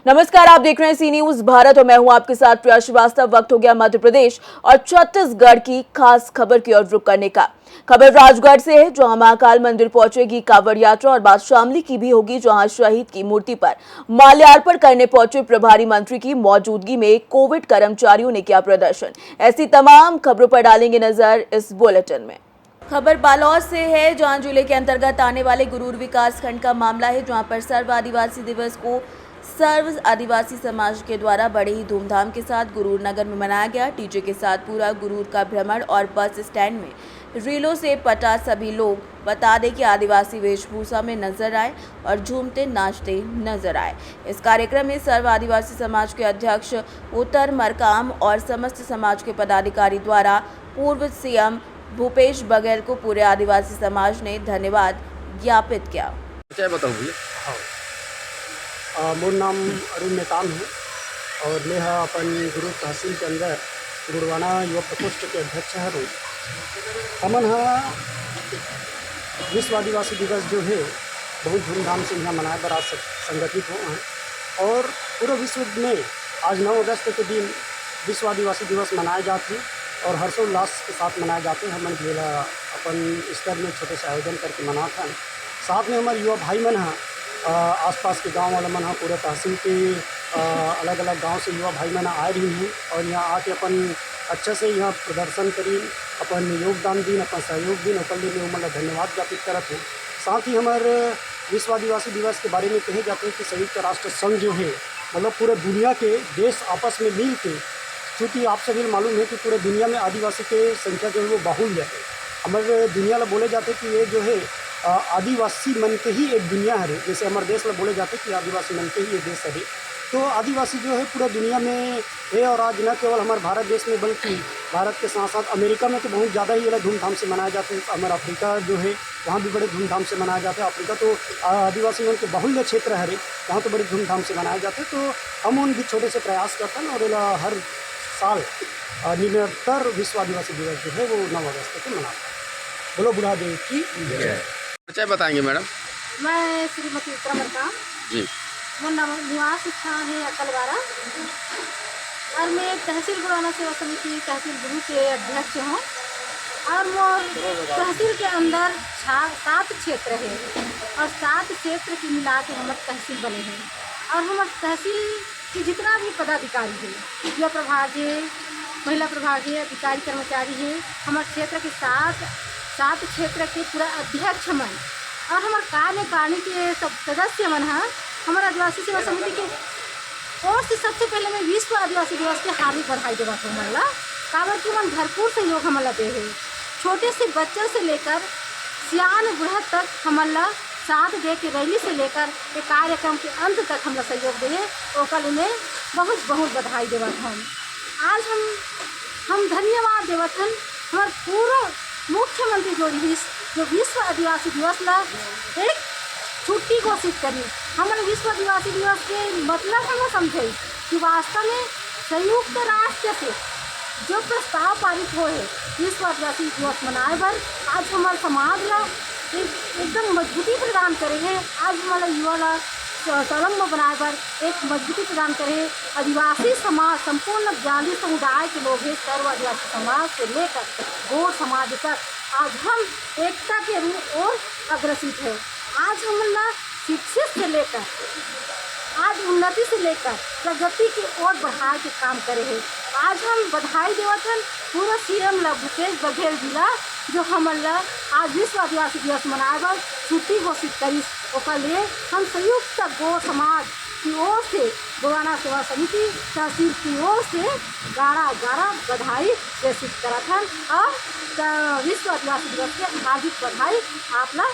नमस्कार, आप देख रहे हैं सी न्यूज भारत और मैं हूं आपके साथ प्रिया श्रीवास्तव। वक्त हो गया मध्य प्रदेश और छत्तीसगढ़ की खास खबर की ओर रुख करने का। खबर राजगढ़ से है, जहां महाकाल मंदिर पहुंचेगी कांवड़ यात्रा और बात शामली की भी होगी, जहां शहीद की मूर्ति पर माल्यार्पण करने पहुंचे प्रभारी मंत्री की मौजूदगी में कोविड कर्मचारियों ने किया प्रदर्शन। ऐसी तमाम खबरों पर डालेंगे नजर इस बुलेटिन में। खबर बालोद से है, जहां जिले के अंतर्गत आने वाले गुरूर विकास खंड का मामला है, जहां पर सर्व आदिवासी दिवस को सर्व आदिवासी समाज के द्वारा बड़े ही धूमधाम के साथ गुरूर नगर में मनाया गया। डीजे के साथ पूरा गुरूर का भ्रमण और बस स्टैंड में रीलों से पटा सभी लोग बता दें कि आदिवासी वेशभूषा में नजर आए और झूमते नाचते नजर आए। इस कार्यक्रम में सर्व आदिवासी समाज के अध्यक्ष उत्तर मरकाम और समस्त समाज के पदाधिकारी द्वारा पूर्व सीएम भूपेश बघेल को पूरे आदिवासी समाज ने धन्यवाद ज्ञापित किया। क्या बताऊँ भैया? मोर नाम अरुण नेताम है और मैं अपन गुरु तहसील के अंदर गुड़वाना युवा प्रकोष्ठ के अध्यक्ष है। रोज हमन विश्व आदिवासी दिवस जो है बहुत धूमधाम से यहाँ मनाए बर आज संगठित हो हैं और पूरे विश्व में आज 9 अगस्त के दिन विश्व आदिवासी दिवस मनाए जाते हैं और हर्षोल्लास के साथ मनाए जाते हैं। हमन जिला अपन स्तर में छोटे से आयोजन करके मनाते हैं। साथ में हमारे युवा भाई मन आसपास के गांव वाले मन पूरे तहसील के अलग अलग गांव से युवा भाई मन आए रही हैं और यहाँ आके अपन अच्छे से यहाँ प्रदर्शन करी, अपन योगदान दिन, अपन सहयोग दिन, ओकर लिए मैं धन्यवाद ज्ञापित करत हूँ। साथ ही हमारे विश्व आदिवासी दिवस के बारे में कहे जाते हैं कि संयुक्त राष्ट्र संघ जो है मतलब पूरे दुनिया के देश आपस में मिल के, चूँकि आप सभी मालूम है कि पूरे दुनिया में आदिवासी के संख्या जो है वो बाहुल्य है। हमारे दुनिया में बोले जाते कि ये जो है आदिवासी मन के ही एक दुनिया है। जैसे हमारे देश में बोले जाते कि आदिवासी मन के ही ये देश है। तो आदिवासी जो है पूरा दुनिया में है और आज न केवल हमारे भारत देश में बल्कि भारत के साथ साथ अमेरिका में तो बहुत ज़्यादा ही अलग धूमधाम से मनाए जाते हैं। हमारा अफ्रीका जो है वहाँ भी बड़े धूमधाम से मनाया जाता है। अफ्रीका तो आदिवासी मन के बाहुल्य क्षेत्र है, वहाँ तो बड़े धूमधाम से मनाए जाते हैं। तो हम उन भी छोटे से प्रयास करते हैं और हर साल निरंतर विश्व आदिवासी दिवस जो है वो 9 अगस्त को मनाते हैं। बोलो बुढ़ा देव की जय। क्या बताएंगे मैडम? मैं श्रीमती उत्तर मरकाम जी। मोर निवास स्थान है अकलवाड़ा और मैं तहसील गुड़वाना सेवा समिति तहसील गुरु के अध्यक्ष हूँ और मोर तहसील के अंदर 7 क्षेत्र है और 7 क्षेत्र के मिला के हमारे तहसील बने हैं और हमारे तहसील के जितना भी पदाधिकारी है, युवा प्रभाग है, महिला प्रभाग है, अधिकारी कर्मचारी है, हमारे क्षेत्र के 7 क्षेत्र के पूरा अध्यक्ष मन और हमारे कार्यकारिणी के सब सदस्य मन है हमारे आदिवासी सेवा समिति के ओर से। सबसे पहले मैं विश्व आदिवासी दिवस के हार्दिक बधाई देवा हूँ। हमला काबर की मन भरपूर सहयोग हमला दे है, छोटे से बच्चे से लेकर सियान बूढ़ा तक हमला साथ दे के रैली से लेकर ये कार्यक्रम के अंत तक हमला सहयोग दे ओकर में बहुत बहुत बधाई देवा हूँ। आज हम धन्यवाद देवत हन हमारे पूरा मुख्यमंत्री जो विश्व आदिवासी दिवस ला एक छुट्टी घोषित करी। हमारे विश्व आदिवासी दिवस के मतलब हम समझे कि वास्तव में संयुक्त राष्ट्र से जो प्रस्ताव पारित हो है विश्व आदिवासी दिवस मनाए बर आज हमारे समाज ला एकदम मजबूती प्रदान करे है। आज हमारा युवा ला संलग्न बनाए पर एक मजबूती प्रदान करे। आदिवासी समाज संपूर्ण 42 समुदाय के लोग हैं, सर्व आदिवासी समाज से लेकर गौड़ समाज तक आज हम एकता के रूप और अग्रसित है। आज हम ना शिक्षित से लेकर आज उन्नति से लेकर प्रगति की ओर बढ़ाए के काम करे हैं। आज हम बधाई देवत हन पूरा सीएम ला भूपेश बघेल जिला जो हमला आज विश्व आदिवासी दिवस मनाए बर छुट्टी घोषित करी। ओकर लिए हम संयुक्त गौ समाज की ओर से गुड़वाना सेवा समिति तहसील की ओर से गाढ़ा बधाई प्रेषित करत हन और विश्व आदिवासी दिवस के हार्दिक बधाई आपला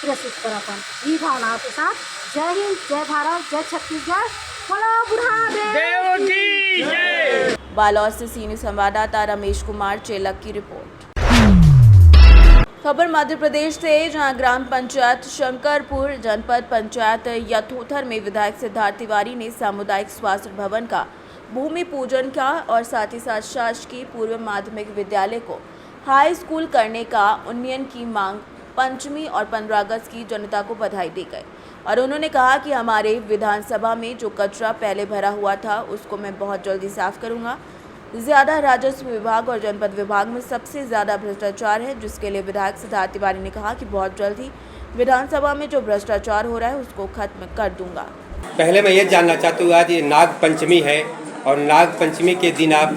प्रेषित करत हन। ई भावनाओं के साथ जय हिंद, जय भारत, जय छत्तीसगढ़, बोलो बुढ़ा देव की जय। बालोद से सीनियर संवाददाता रमेश कुमार चेलक की रिपोर्ट। खबर मध्य प्रदेश से, जहां ग्राम पंचायत शंकरपुर जनपद पंचायत यथोथर में विधायक सिद्धार्थ तिवारी ने सामुदायिक स्वास्थ्य भवन का भूमि पूजन किया और साथ ही साथ शासकीय पूर्व माध्यमिक विद्यालय को हाई स्कूल करने का उन्नयन की मांग 5वीं और 15 अगस्त की जनता को बधाई दी गई। और उन्होंने कहा कि हमारे विधानसभा में जो कचरा पहले भरा हुआ था उसको मैं बहुत जल्दी साफ करूंगा। ज़्यादा राजस्व विभाग और जनपद विभाग में सबसे ज़्यादा भ्रष्टाचार है, जिसके लिए विधायक सिद्धार्थ तिवारी ने कहा कि बहुत जल्द ही विधानसभा में जो भ्रष्टाचार हो रहा है उसको खत्म कर दूंगा। पहले मैं ये जानना चाहता हूँ, आज नाग पंचमी है और नाग पंचमी के दिन आप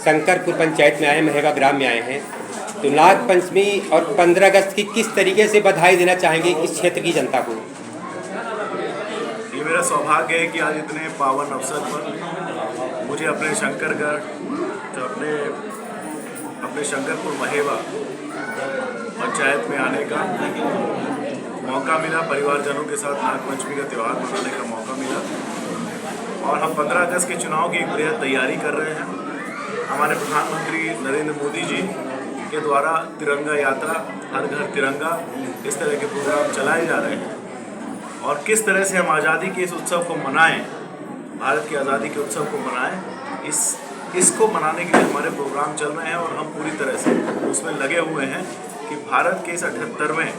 शंकरपुर पंचायत में आए, महेबा ग्राम में आए हैं, तो नाग पंचमी और 15 अगस्त की किस तरीके से बधाई देना चाहेंगे इस क्षेत्र की जनता को? ये मेरा सौभाग्य है कि आज इतने पावन अवसर पर मुझे अपने शंकरगढ़ जो अपने शंकरपुर महेबा पंचायत में आने का मौका मिला। परिवारजनों के साथ नाग पंचमी का त्यौहार मनाने का मौका मिला और हम 15 अगस्त के चुनाव की एक बृहद तैयारी कर रहे हैं। हमारे प्रधानमंत्री नरेंद्र मोदी जी के द्वारा तिरंगा यात्रा, हर घर तिरंगा, इस तरह के प्रोग्राम चलाए जा रहे हैं और किस तरह से हम आज़ादी के इस उत्सव को मनाएं, भारत की आज़ादी के उत्सव को मनाएं, इसको मनाने के लिए हमारे प्रोग्राम चल रहे हैं और हम पूरी तरह से उसमें लगे हुए हैं कि भारत के इस 78वें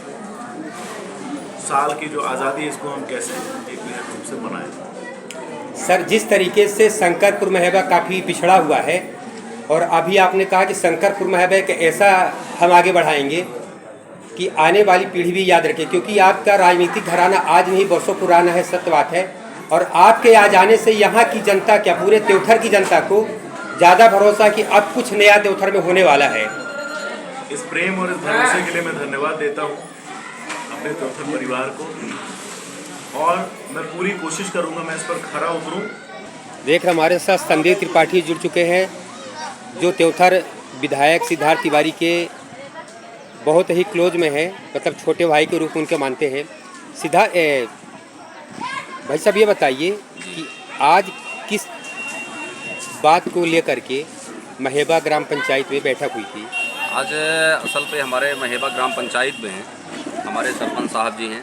साल की जो आज़ादी है इसको हम कैसे एक बृहद रूप से मनाएं। सर, जिस तरीके से शंकरपुर महेबा काफ़ी पिछड़ा हुआ है और अभी आपने कहा कि शंकरपुर महेबा एक ऐसा हम आगे बढ़ाएंगे कि आने वाली पीढ़ी भी याद रखे, क्योंकि आपका राजनीतिक घराना आज नहीं वर्षों पुराना है, सत्य बात है। और आपके आ जाने से यहाँ की जनता, क्या पूरे त्योथर की जनता को ज़्यादा भरोसा कि अब कुछ नया त्योथर में होने वाला है। इस प्रेम और इस भरोसे के लिए मैं धन्यवाद देता हूँ अपने त्योथर परिवार को और मैं पूरी कोशिश करूँगा मैं इस पर खरा उतरूँ। देख रहे हमारे साथ संदीप त्रिपाठी जुड़ चुके हैं, जो त्योथर विधायक सिद्धार्थ तिवारी के बहुत ही क्लोज में है, मतलब छोटे भाई के रूप में उनके मानते हैं। भाई साहब, ये बताइए कि आज किस बात को लेकर के महेबा ग्राम पंचायत में बैठक हुई थी? आज असल पे हमारे महेबा ग्राम पंचायत में हमारे सरपंच साहब जी हैं,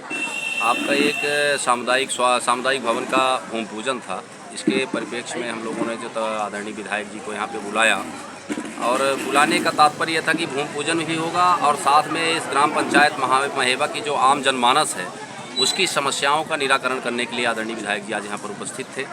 आपका एक सामुदायिक भवन का भूमि पूजन था। इसके परिप्रेक्ष्य में हम लोगों ने जो आदरणीय विधायक जी को यहाँ पे बुलाया और बुलाने का तात्पर्य यह था कि भूमि पूजन भी होगा और साथ में इस ग्राम पंचायत महेबा की जो आम जनमानस है उसकी समस्याओं का निराकरण करने के लिए आदरणीय विधायक जी आज यहाँ पर उपस्थित थे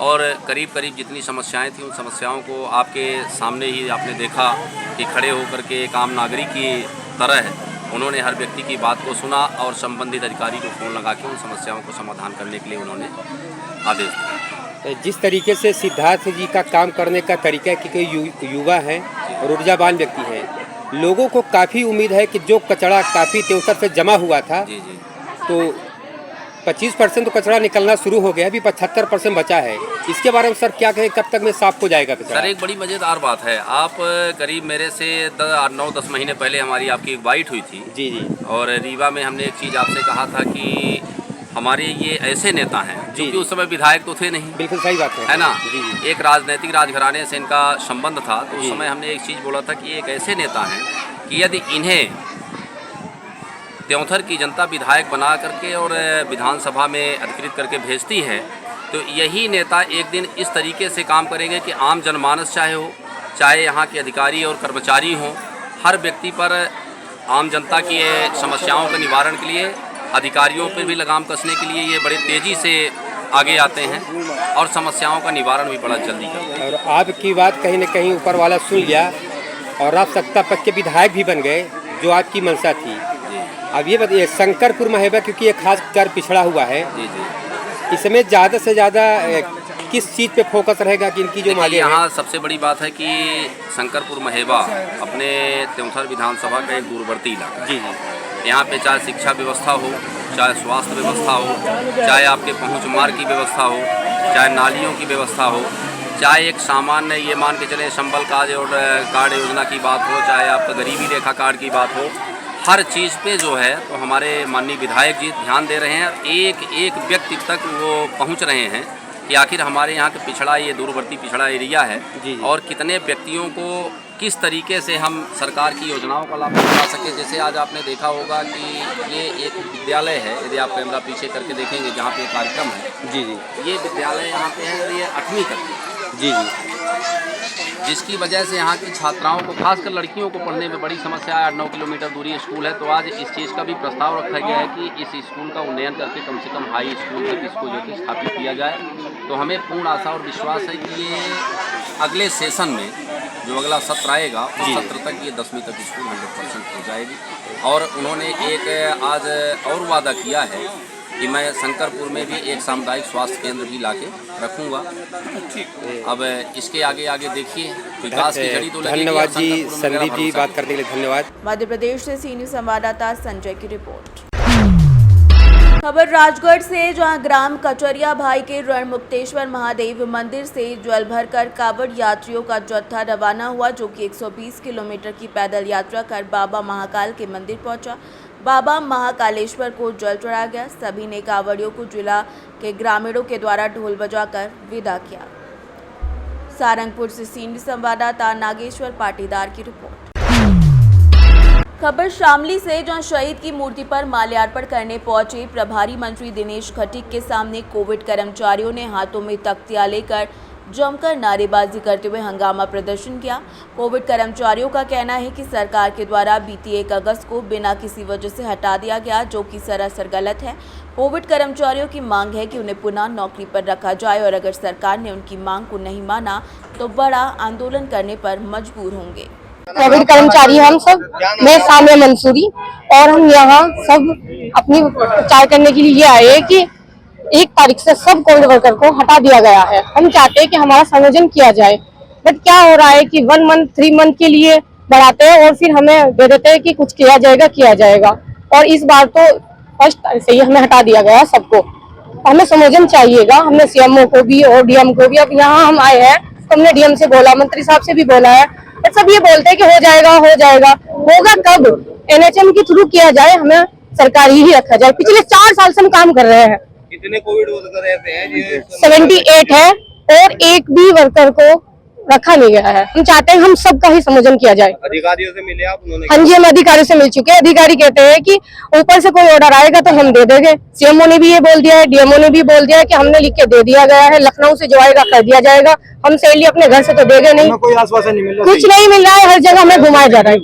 और करीब जितनी समस्याएं थी उन समस्याओं को आपके सामने ही आपने देखा कि खड़े होकर के एक आम नागरिक की तरह उन्होंने हर व्यक्ति की बात को सुना और संबंधित अधिकारी को फ़ोन लगा के उन समस्याओं को समाधान करने के लिए उन्होंने आदेश दिया। जिस तरीके से सिद्धार्थ जी का काम करने का तरीका है कि कोई युवा है और ऊर्जावान व्यक्ति है, लोगों को काफ़ी उम्मीद है कि जो कचरा काफ़ी त्योतर से जमा हुआ था जी जी तो 25% तो कचरा निकलना शुरू हो गया, अभी 75% बचा है। इसके बारे में सर क्या कहें, कब तक में साफ हो जाएगा कचरा? सर, एक बड़ी मज़ेदार बात है, आप करीब मेरे से 9-10 महीने पहले हमारी आपकी एक बाइट हुई थी जी जी और रीवा में हमने एक चीज़ आपसे कहा था कि हमारे ये ऐसे नेता हैं क्योंकि उस समय विधायक तो थे नहीं। बिल्कुल सही बात है ना। जी जी। एक राजनीतिक राजघराने से इनका संबंध था, तो उस समय हमने एक चीज़ बोला था कि एक ऐसे नेता हैं कि यदि इन्हें त्योंथर की जनता विधायक बना करके और विधानसभा में अधिकृत करके भेजती है तो यही नेता एक दिन इस तरीके से काम करेंगे कि आम जनमानस चाहे यहाँ के अधिकारी और कर्मचारी हों, हर व्यक्ति पर आम जनता की समस्याओं के निवारण के लिए अधिकारियों पर भी लगाम कसने के लिए ये बड़े तेज़ी से आगे आते हैं और समस्याओं का निवारण भी बड़ा जल्दी करते हैं। और आपकी बात कहीं न कहीं ऊपर वाला सुन लिया और आप सत्ता पक्ष के विधायक भी बन गए, जो आपकी मंशा थी। अब ये बताइए, शंकरपुर महेबा क्योंकि ये खास कर पिछड़ा हुआ है, जी जी, इसमें ज़्यादा से ज़्यादा किस चीज़ पे फोकस रहेगा कि इनकी जो मांगे यहाँ सबसे बड़ी बात है कि शंकरपुर महेबा अपने त्योंथर विधानसभा का एक दूरवर्ती इलाका। जी जी। यहाँ पे चाहे शिक्षा व्यवस्था हो, चाहे स्वास्थ्य व्यवस्था हो, चाहे आपके पहुँच मार्ग की व्यवस्था हो, चाहे नालियों की व्यवस्था हो, चाहे एक सामान्य ये मान के चले संबल कार्ड योजना की बात हो, चाहे आपका गरीबी रेखा कार्ड की बात हो, हर चीज़ पे जो है तो हमारे माननीय विधायक जी ध्यान दे रहे हैं। एक एक व्यक्ति तक वो पहुंच रहे हैं कि आखिर हमारे यहाँ के पिछड़ा, ये दूरवर्ती पिछड़ा एरिया है जी। और कितने व्यक्तियों को किस तरीके से हम सरकार की योजनाओं का लाभ उठा सके। जैसे आज आपने देखा होगा कि ये एक विद्यालय है, यदि आप कैमरा पीछे करके देखेंगे जहाँ पे कार्यक्रम है, जी जी, ये विद्यालय यहाँ पे है और ये 8वीं तक जी जी। जिसकी वजह से यहाँ की छात्राओं को, खासकर लड़कियों को पढ़ने में बड़ी समस्या है। 8-9 किलोमीटर दूरी स्कूल है, तो आज इस चीज़ का भी प्रस्ताव रखा गया है कि इस स्कूल का उन्नयन करके कम से कम हाई स्कूल तक इसको जो है स्थापित किया जाए। तो हमें पूर्ण आशा और विश्वास है कि ये अगले सेशन में जो अगला सत्र आएगा उस सत्र तक ये 10वीं तक स्कूल 100% हो जाएगी। और उन्होंने एक आज और वादा किया है कि मैं शंकरपुर में भी एक सामुदायिक स्वास्थ्य केंद्र भी लाके रखूँगा। अब इसके आगे देखिए, विकास की जड़ी तो लगेगी। धन्यवाद जी, शंकरपुर में मेरा संदीप जी, भरोसा बात है। करने के लिए धन्यवाद। मध्य प्रदेश से सीनियर संवाददाता संजय की रिपोर्ट। खबर राजगढ़ से, जहां ग्राम कचरिया भाई के रणमुक्तेश्वर महादेव मंदिर से जल भरकर कावड़ यात्रियों का जत्था रवाना हुआ, जो कि 120 किलोमीटर की पैदल यात्रा कर बाबा महाकाल के मंदिर पहुंचा। बाबा महाकालेश्वर को जल चढ़ाया गया। सभी ने कावड़ियों को जिला के ग्रामीणों के द्वारा ढोल बजाकर विदा किया। सारंगपुर से सीनियर संवाददाता नागेश्वर पाटीदार की रिपोर्ट। खबर शामली से, जहां शहीद की मूर्ति पर माल्यार्पण करने पहुंचे प्रभारी मंत्री दिनेश खटीक के सामने कोविड कर्मचारियों ने हाथों में तख्तियां लेकर जमकर नारेबाजी करते हुए हंगामा प्रदर्शन किया। कोविड कर्मचारियों का कहना है कि सरकार के द्वारा बीती 1 अगस्त को बिना किसी वजह से हटा दिया गया, जो कि सरासर गलत है। कोविड कर्मचारियों की मांग है कि उन्हें पुनः नौकरी पर रखा जाए और अगर सरकार ने उनकी मांग को नहीं माना तो बड़ा आंदोलन करने पर मजबूर होंगे। कोविड कर्मचारी हम सब, मैं सामिया मंसूरी, और हम यहाँ सब अपनी प्रचार करने के लिए ये आए हैं कि 1 तारीख से सब कोविड वर्कर को हटा दिया गया है। हम चाहते हैं कि हमारा संयोजन किया जाए, बट क्या हो रहा है कि 1 मंथ 3 मंथ के लिए बढ़ाते हैं और फिर हमें दे देते हैं कि कुछ किया जाएगा। और इस बार तो 1 तारीख से ही हमें हटा दिया गया सबको। हमें संयोजन चाहिएगा। हमने सीएमओ को भी और डीएम को भी, अब यहाँ हम आए हैं तो हमने डीएम से बोला, मंत्री साहब से भी बोला है, बट सब ये बोलते हैं कि हो जाएगा। होगा कब? एनएचएम के थ्रू किया जाए, हमें सरकारी ही रखा जाए। पिछले 4 साल से हम काम कर रहे हैं। कितने कोविड वर्कर रहते हैं? 78 है और एक भी वर्कर को रखा नहीं गया है। हम चाहते हैं हम सबका ही संयोजन किया जाए। अधिकारियों से मिले आप? उन्होंने हाँ जी, हम अधिकारी से मिल चुके हैं। अधिकारी कहते हैं कि ऊपर से कोई ऑर्डर आएगा तो हम दे देंगे। सीएमओ ने भी ये बोल दिया है, डीएमओ ने भी बोल दिया है कि हमने लिख के दे दिया गया है, लखनऊ से जो आएगा कर दिया जाएगा। हम सैलरी अपने घर से तो देंगे नहीं, कोई आश्वासन नहीं मिल रहा, कुछ नहीं मिल रहा है, हर जगह हमें घुमाया जा रहा है।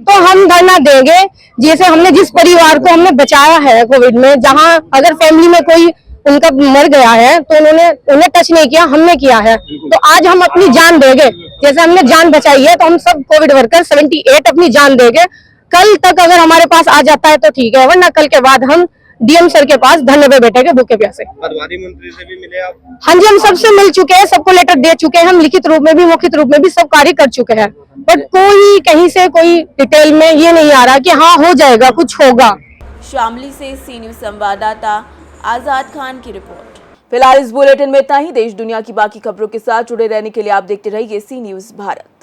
तो हम धरना देंगे। जैसे हमने जिस परिवार को हमने बचाया है कोविड में, जहाँ अगर फैमिली में कोई उनका मर गया है तो उन्हें टच नहीं किया, हमने किया है, तो आज हम अपनी जान देंगे। जैसे हमने जान बचाई है तो हम सब कोविड वर्कर 78 अपनी जान देंगे। कल तक अगर हमारे पास आ जाता है तो ठीक है, वरना कल के बाद हम डीएम सर के पास धरने पे बैठेंगे भूखे प्यासे। प्रभारी मंत्री से भी मिले आप? हाँ जी, हम सबसे मिल चुके हैं, सबको लेटर दे चुके हैं। हम लिखित रूप में भी मौखिक रूप में भी सब कार्य कर चुके हैं, बट कोई कहीं से कोई डिटेल में ये नहीं आ रहा कि हाँ हो जाएगा, कुछ होगा। शामली से सी न्यूज संवाददाता आजाद खान की रिपोर्ट। फिलहाल इस बुलेटिन में इतना ही। देश दुनिया की बाकी खबरों के साथ जुड़े रहने के लिए आप देखते रहिए सी न्यूज भारत।